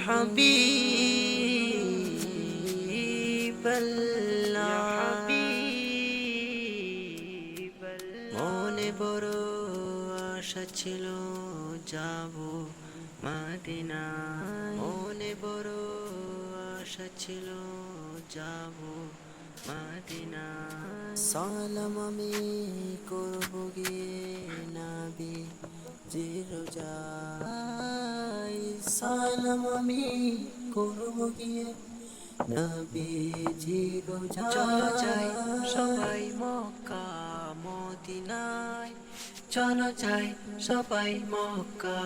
হাবিবাল্লাহ মনে বড় আশা ছিল যাব মদিনা মনে বড় আশা ছিল যাব মদিনা সালাম আমি করব গিয়ে নবী জিরোজাই সালাম আমি করব গিয়ে নবী জিরোজাই চলো যাই সবাই মক্কা মদিনায় চলো যাই সবাই মক্কা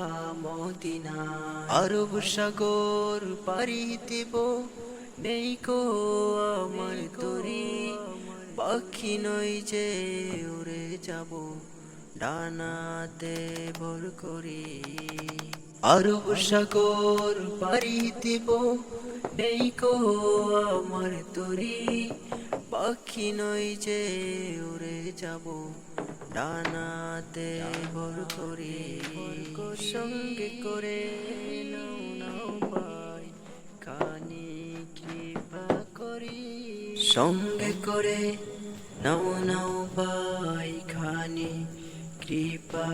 মদিনায় আরব সাগর পাড়ি দেব নেই কো আমার তরি পাখি নই যে উড়ে যাব ডানাতে ভর করি আরব সাগর পাড়ি দেব নেই কো আমার তরি পাখি নই যে উড়ে যাব ডানাতে ভর করি সঙ্গে করে নাও নাও ভাই খানি কৃপা করি সঙ্গে করে নাও নাও ভাই খানি কৃপা